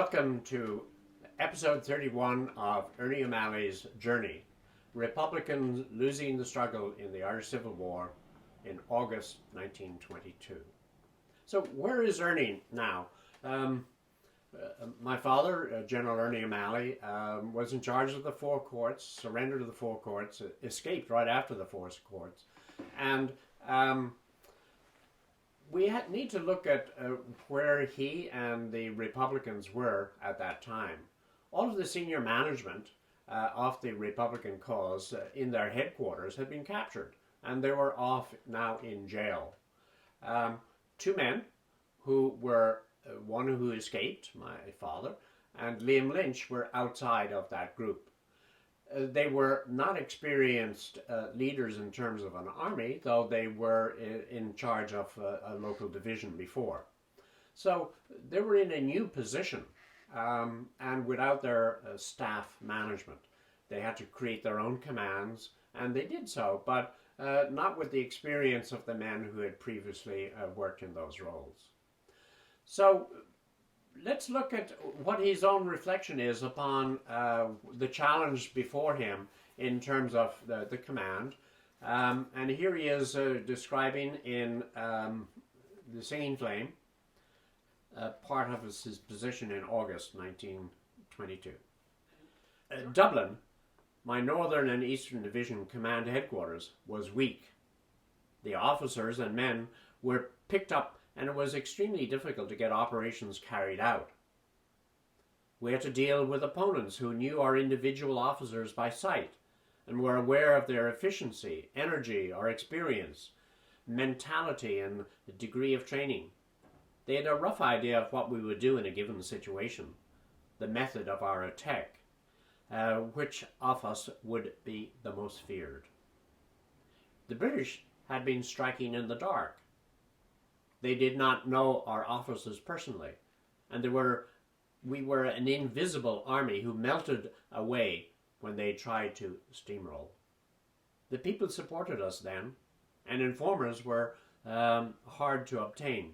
Welcome to episode 31 of Ernie O'Malley's Journey, Republicans Losing the Struggle in the Irish Civil War in August 1922. So where is Ernie now? My father, General Ernie O'Malley, was in charge of the four courts, surrendered to the four courts, escaped right after the four courts, and we need to look at where he and the Republicans were at that time. All of the senior management of the Republican cause in their headquarters had been captured, and they were off now in jail. Two men who were, one who escaped, my father, and Liam Lynch were outside of that group. They were not experienced leaders in terms of an army, though they were in charge of a local division before. So they were in a new position and without their staff management. They had to create their own commands, and they did so, but not with the experience of the men who had previously worked in those roles. So let's look at what his own reflection is upon the challenge before him in terms of the command. And here he is describing in The Singing Flame part of his position in August 1922. Dublin, my Northern and Eastern Division command headquarters, was weak. The officers and men were picked up, and it was extremely difficult to get operations carried out. We had to deal with opponents who knew our individual officers by sight and were aware of their efficiency, energy, or experience, mentality, and degree of training. They had a rough idea of what we would do in a given situation, the method of our attack, which of us would be the most feared. The British had been striking in the dark. They did not know our officers personally, and we were an invisible army who melted away when they tried to steamroll. The people supported us then, and informers were hard to obtain.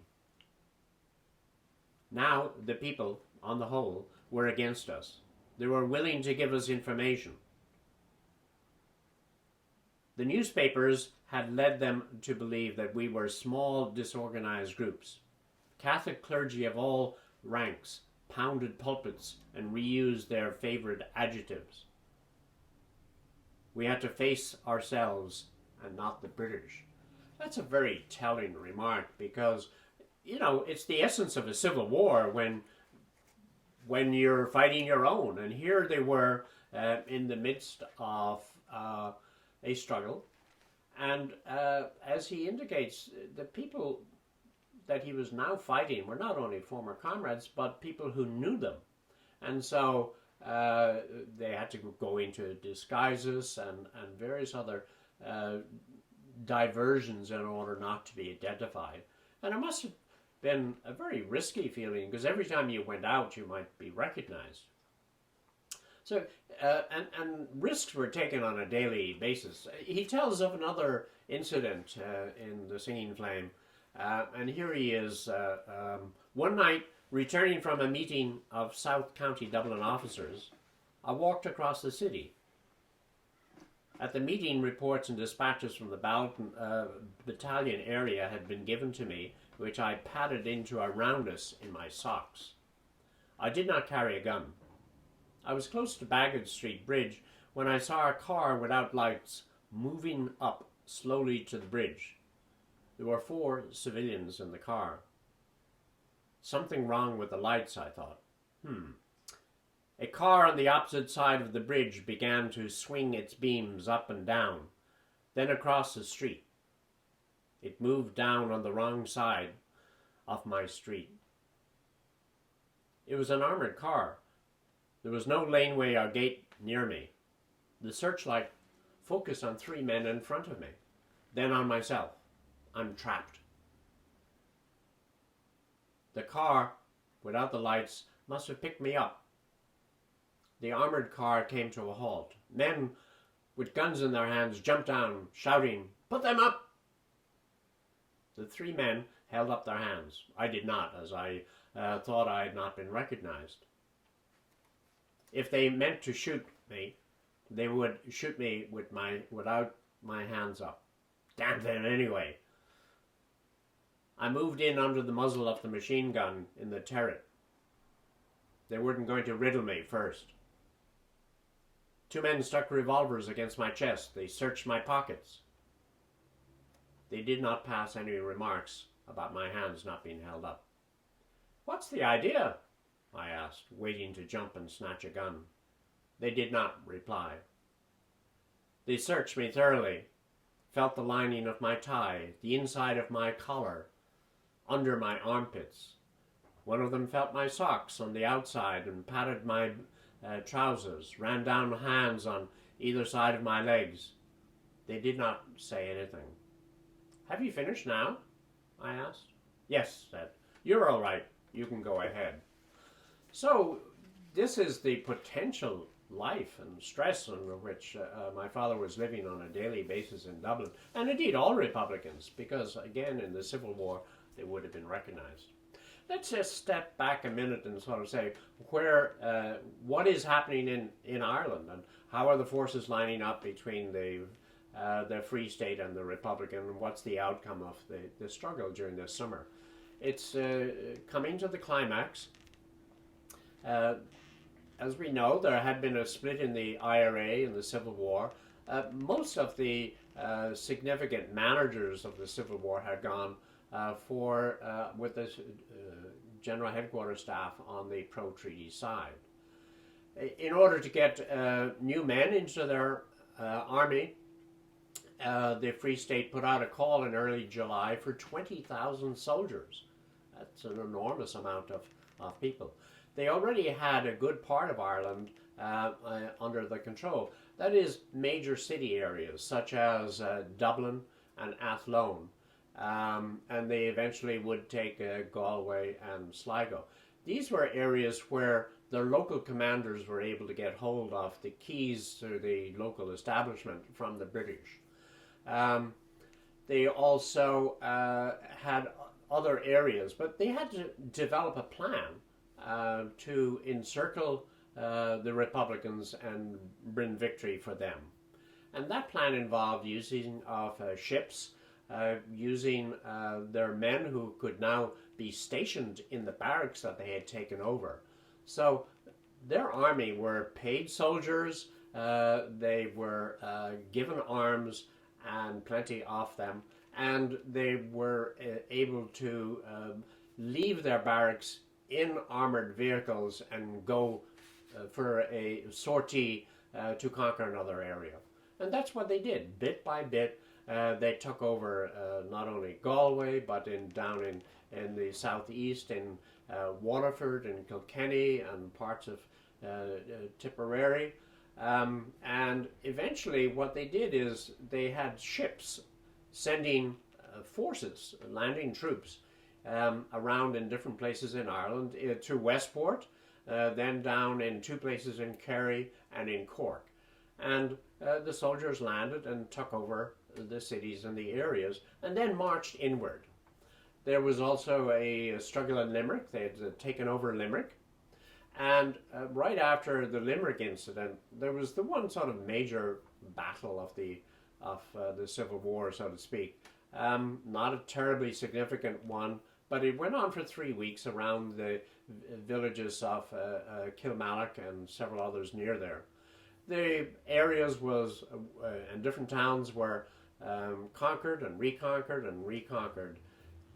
Now the people, on the whole, were against us. They were willing to give us information. The newspapers had led them to believe that we were small, disorganized groups. Catholic clergy of all ranks pounded pulpits and reused their favorite adjectives. We had to face ourselves and not the British. That's a very telling remark because, you know, it's the essence of a civil war when you're fighting your own. And here they were in the midst of a struggle. And as he indicates, the people that he was now fighting were not only former comrades, but people who knew them. And so they had to go into disguises and various other diversions in order not to be identified. And it must have been a very risky feeling because every time you went out, you might be recognized. So, and risks were taken on a daily basis. He tells of another incident in The Singing Flame, and here he is, one night, returning from a meeting of South County Dublin officers, I walked across the city. At the meeting, reports and dispatches from the battalion area had been given to me, which I padded into a roundus in my socks. I did not carry a gun. I was close to Bagot Street Bridge when I saw a car without lights moving up slowly to the bridge. There were 4 civilians in the car. Something wrong with the lights, I thought. A car on the opposite side of the bridge began to swing its beams up and down, then across the street. It moved down on the wrong side of my street. It was an armored car. There was no laneway or gate near me. The searchlight focused on 3 men in front of me, then on myself. I'm trapped. The car, without the lights, must have picked me up. The armored car came to a halt. Men with guns in their hands jumped down, shouting, "Put them up!" The 3 men held up their hands. I did not, as I thought I had not been recognized. if they meant to shoot me, they would shoot me without my hands up. Damn them anyway. I moved in under the muzzle of the machine gun in the turret. They weren't going to riddle me first. 2 men stuck revolvers against my chest. They searched my pockets. They did not pass any remarks about my hands not being held up. What's the idea? I asked, waiting to jump and snatch a gun. They did not reply. They searched me thoroughly, felt the lining of my tie, the inside of my collar, under my armpits. One of them felt my socks on the outside and patted my trousers, ran down hands on either side of my legs. They did not say anything. Have you finished now? I asked. Yes, said. You're all right. You can go ahead. So this is the potential life and stress under which my father was living on a daily basis in Dublin, and indeed all Republicans, because again in the Civil War they would have been recognized. Let's just step back a minute and sort of say what is happening in Ireland, and how are the forces lining up between the Free State and the Republican, and what's the outcome of the struggle during this summer. It's coming to the climax. As we know, there had been a split in the IRA in the Civil War. Most of the significant managers of the Civil War had gone with the General Headquarters staff on the pro-treaty side. In order to get new men into their army, the Free State put out a call in early July for 20,000 soldiers. That's an enormous amount of people. They already had a good part of Ireland under the control. That is major city areas such as Dublin and Athlone. And they eventually would take Galway and Sligo. These were areas where their local commanders were able to get hold of the keys to the local establishment from the British. They also had other areas, but they had to develop a plan to encircle the Republicans and bring victory for them. And that plan involved using of ships, using their men who could now be stationed in the barracks that they had taken over. So their army were paid soldiers, they were given arms and plenty of them, and they were able to leave their barracks in armored vehicles and go for a sortie to conquer another area. And that's what they did. Bit by bit, they took over not only Galway, but down in the southeast, in Waterford and Kilkenny and parts of Tipperary. And eventually what they did is they had ships sending forces, landing troops around in different places in Ireland, to Westport, then down in 2 places in Kerry and in Cork. And the soldiers landed and took over the cities and the areas, and then marched inward. There was also a struggle in Limerick. They had taken over Limerick. And right after the Limerick incident, there was the one sort of major battle of the Civil War, so to speak. Not a terribly significant one, but it went on for 3 weeks around the villages of Kilmallock and several others near there. The areas and different towns were conquered and reconquered and reconquered.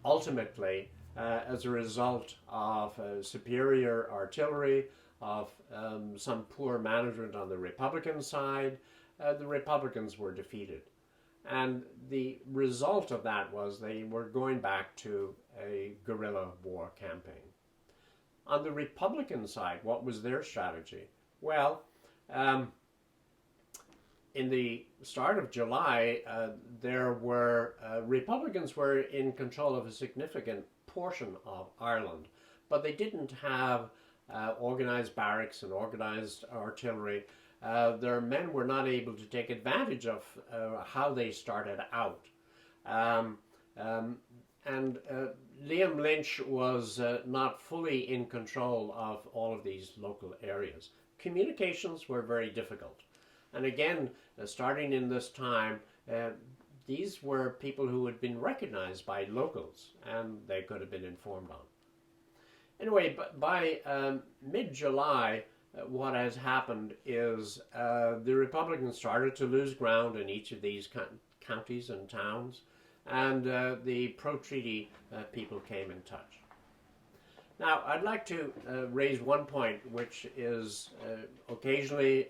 Ultimately, as a result of superior artillery, of some poor management on the Republican side, the Republicans were defeated. And the result of that was they were going back to a guerrilla war campaign. On the Republican side, what was their strategy? Well, in the start of July, Republicans were in control of a significant portion of Ireland, but they didn't have organized barracks and organized artillery. Their men were not able to take advantage of how they started out. And Liam Lynch was not fully in control of all of these local areas. communications were very difficult. And again, starting in this time, these were people who had been recognized by locals and they could have been informed on. Anyway, by mid-July, what has happened is the Republicans started to lose ground in each of these counties and towns, and the pro-treaty people came in touch. Now, I'd like to raise one point which is occasionally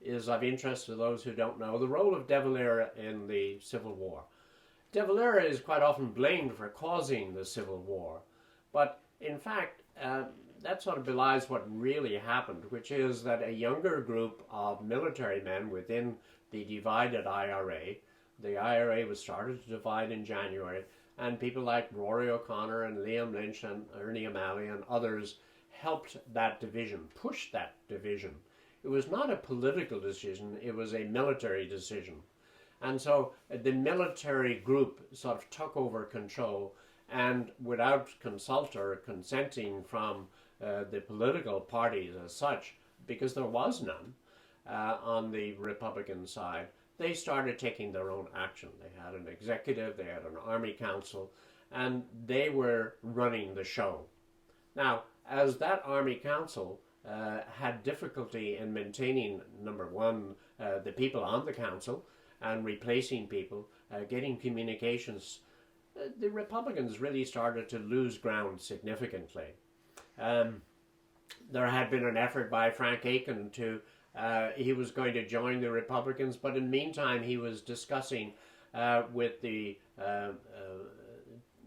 is of interest to those who don't know, the role of De Valera in the Civil War. De Valera is quite often blamed for causing the Civil War, but in fact, that sort of belies what really happened, which is that a younger group of military men within the divided IRA, the IRA was started to divide in January, and people like Rory O'Connor and Liam Lynch and Ernie O'Malley and others helped that division, pushed that division. It was not a political decision, it was a military decision. And so the military group sort of took over control, and without consult or consenting from the political parties as such, because there was none on the Republican side, they started taking their own action. They had an executive, they had an army council, and they were running the show. Now, as that army council had difficulty in maintaining, number one, the people on the council and replacing people, getting communications, the Republicans really started to lose ground significantly. There had been an effort by Frank Aiken to, he was going to join the Republicans, but in the meantime he was discussing with the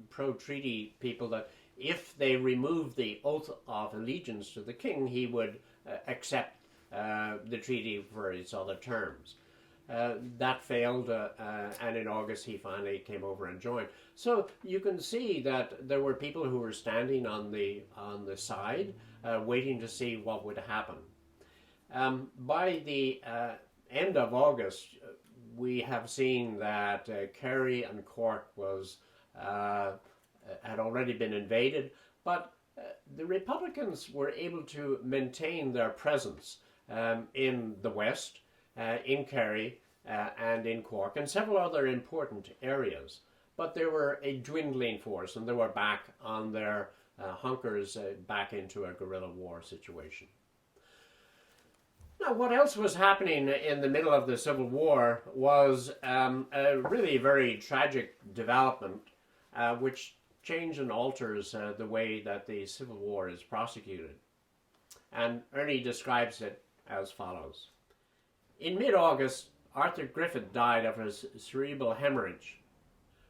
pro-treaty people that if they removed the oath of allegiance to the king, he would accept the treaty for its other terms. That failed, and in August he finally came over and joined. So you can see that there were people who were standing on the side, waiting to see what would happen. By the end of August, we have seen that Kerry and Cork had already been invaded, but the Republicans were able to maintain their presence in the west, in Kerry and in Cork, and several other important areas. But they were a dwindling force, and they were back on their hunkers, back into a guerrilla war situation. Now, what else was happening in the middle of the Civil War was a really very tragic development, which changes and alters the way that the Civil War is prosecuted. And Ernie describes it as follows. In mid-August, Arthur Griffith died of a cerebral hemorrhage.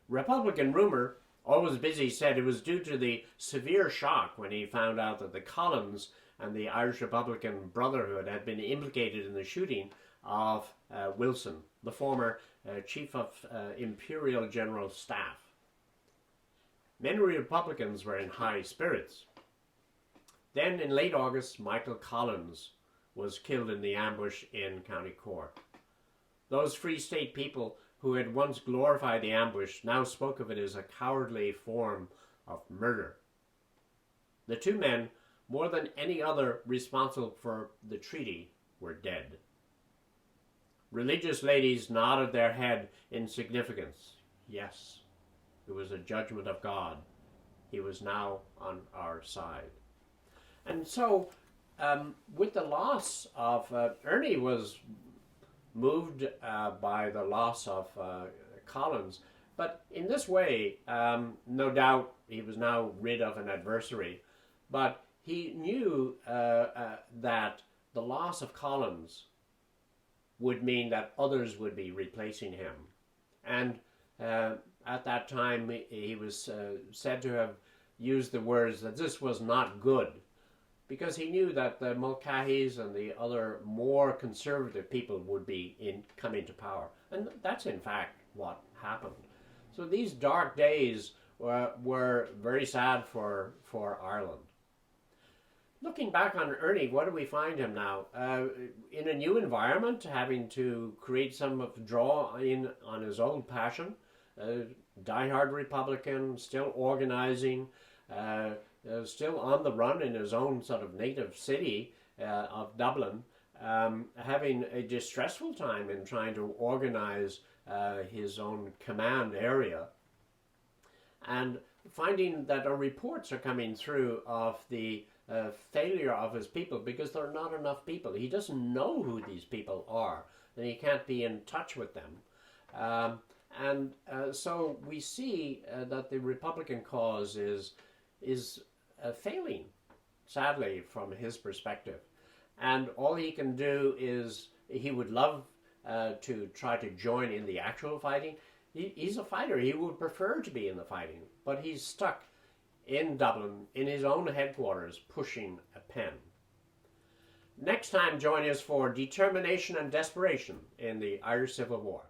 Republican rumor, always busy, said it was due to the severe shock when he found out that the Collins and the Irish Republican Brotherhood had been implicated in the shooting of Wilson, the former Chief of Imperial General Staff. Many Republicans were in high spirits. Then in late August, Michael Collins was killed in the ambush in County Cork. Those Free State people who had once glorified the ambush now spoke of it as a cowardly form of murder. The two men, more than any other responsible for the treaty, were dead. Religious ladies nodded their head in significance. Yes, it was a judgment of God. He was now on our side. And so, with the loss of, Ernie was moved by the loss of Collins, but in this way, no doubt he was now rid of an adversary, but he knew that the loss of Collins would mean that others would be replacing him. And at that time, he was said to have used the words that this was not good, because he knew that the Mulcahy's and the other more conservative people would be coming to power. And that's in fact what happened. So these dark days were very sad for Ireland. Looking back on Ernie, what do we find him now? In a new environment, having to create some of draw in on his old passion, diehard Republican, still organizing, still on the run in his own sort of native city, of Dublin, having a distressful time in trying to organize his own command area, and finding that reports are coming through of the failure of his people because there are not enough people. He doesn't know who these people are, and he can't be in touch with them. So we see that the Republican cause is failing, sadly, from his perspective. And all he can do is, he would love to try to join in the actual fighting. He's a fighter. He would prefer to be in the fighting, but he's stuck in Dublin, in his own headquarters, pushing a pen. Next time, join us for Determination and Desperation in the Irish Civil War.